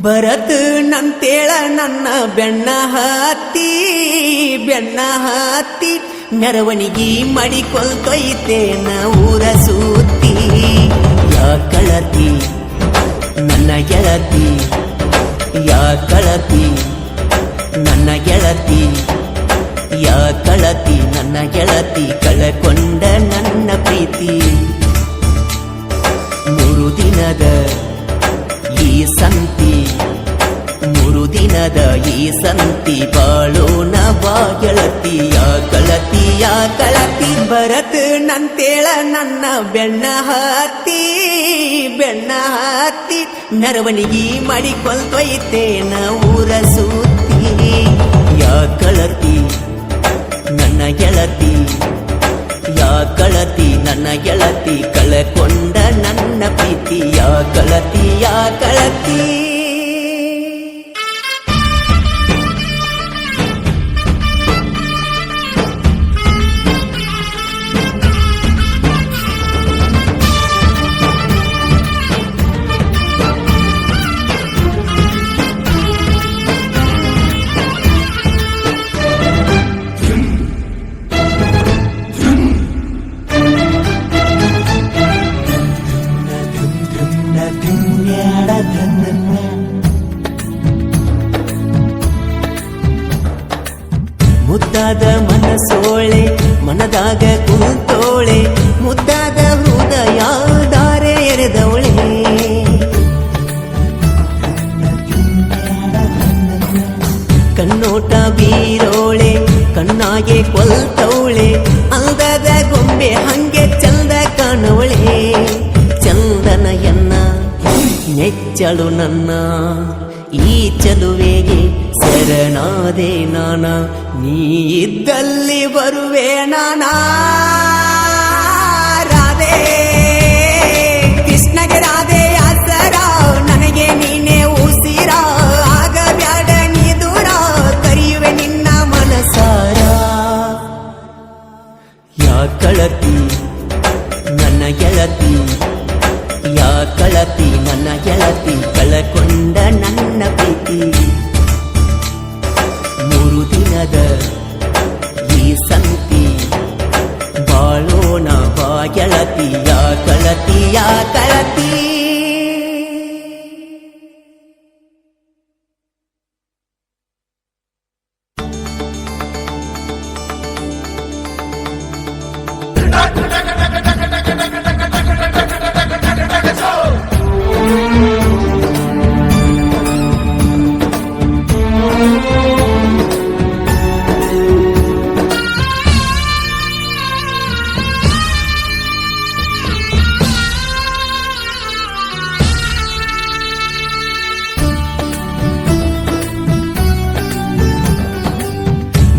ಬರತ ನಂತೇಳ ನನ್ನ ಬೆನ್ನ ಹತ್ತಿ ಮೆರವಣಿಗೆ ಮಾಡಿಕೊಳ್ತೊಯ್ತೇನ ಊರ ಸುತ್ತಿ. ಯಾ ಕಳತಿ ನನ್ನ ಗೆಳತಿ, ಯಾ ಕಳತಿ ನನ್ನ ಗೆಳತಿ, ಯಾ ಕಳತಿ ನನ್ನ ಗೆಳತಿ, ಕಳಕೊಂಡ ನನ್ನ ಪ್ರೀತಿ. 3 ದಿನದ ಈ ಸಂತಿ, 3 ದಿನದ ಈ ಸಂತಿ, ಬಾಳೋಣ ಬಾ ಗೆಳತಿ. ಯಾ ಕಳತಿ ಯಾ ಕಳತಿ, ಬರತ ನಂತೇಳ ನನ್ನ ಬೆನ್ನ ಹತ್ತಿ ಮೆರವಣಿಗೆ ಮಾಡಿಕೊಳ್ತೊಯ್ತೇನ ಊರ ಸುತ್ತಿ. ಯಾ ಕಳತಿ ನನ್ನ ಗೆಳತಿ, ಯಾ ಕಳತಿ ನನ್ನ ಗೆಳತಿ, ಕಳಕೊಂಡ ನನ್ನ ಪ್ರೀತಿ. ಯಾ ಕಳತಿ ಯಾ ಕಳತಿ. ಮುದ್ದಾದ ಮನಸೋಳೆ ಮನದಾಗ ಕುಂತೋಳೆ, ಮುದ್ದಾದ ಹೃದಯ ದಾರೆ ಎರೆದವಳೆ. ಕಣ್ಣೋಟ ಬೀರೋಳೆ ಕಣ್ಣಾಗೆ ಕೊಲ್ತವಳೆ, ಅಂದದ ಗೊಂಬೆ ಹಂಗೆ ಚಂದ ಕಾಣವಳೆ. ಚಂದನ ಎನ್ನ ನೆಚ್ಚಳು ನನ್ನ, ಈ ಚಲುವೆಗೆ ಶರಣಾದೆ ನಾನ, ನೀ ಇದ್ದಲ್ಲಿ ಬರುವೆ ನಾನಾ. ರಾಧೆ ಕೃಷ್ಣಗೆ ರಾಧೆ ಆಸರ, ನನಗೆ ನೀನೇ ಉಸಿರ, ಆಗ ಬ್ಯಾಡ ನೀ ದೂರ, ಕರೆಯುವೆ ನಿನ್ನ ಮನಸಾರ. ಯಾ ಕಳತಿ ನನ್ನ ಗೆಳತಿ, ಯಾ ಕಳತಿ ನನ್ನ ಗೆಳತಿ, ಕಳಕೊಂಡ ನನ್ನ ಪ್ರೀತಿ. 3 ದಿನದ ಈ ಸಂತಿ, ಬಾಳೋಣ ಬಾ ಗೆಳತಿ. ಯಾ ಕಳತಿ ಯಾ ಕಳತಿ.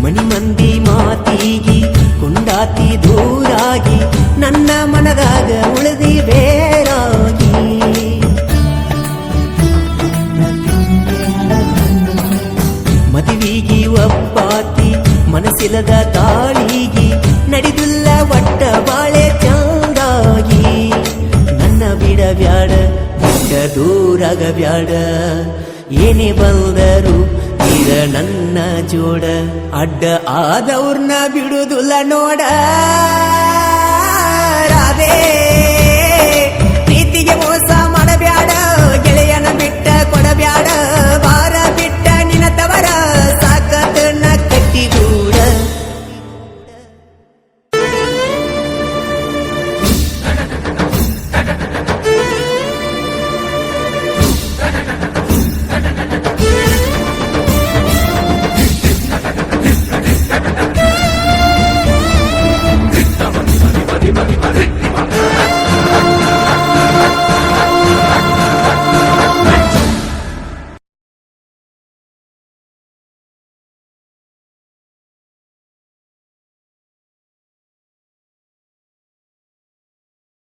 ಮನಿ ಮಂದಿ ಮಾತಿಗಿ ಕೊಂಡಾತಿ ದೂರಾಗಿ, ನನ್ನ ಮನದಾಗ ಉಳಿದಿ ಬೇರಾಗಿ. ಮದುವಿಗಿ ಒಪ್ಪಾತಿ ಮನಸ್ಸಿಲ್ಲದ ತಾಳಿಗಿ, ನಡೆದಿಲ್ಲ ಒಟ್ಟ ಬಾಳೆ ಚಂದಾಗಿ. ನನ್ನ ಬಿಡಬ್ಯಾಡ ಬಿಟ್ಟ ದೂರಾಗ ಬ್ಯಾಡ, ಏನೇ ಬಂದರು ಇರ ನನ್ನ ಜೋಡ, ಅಡ್ಡ ಆದವ್ರನ್ನ ಬಿಡುದಿಲ್ಲ ನೋಡ.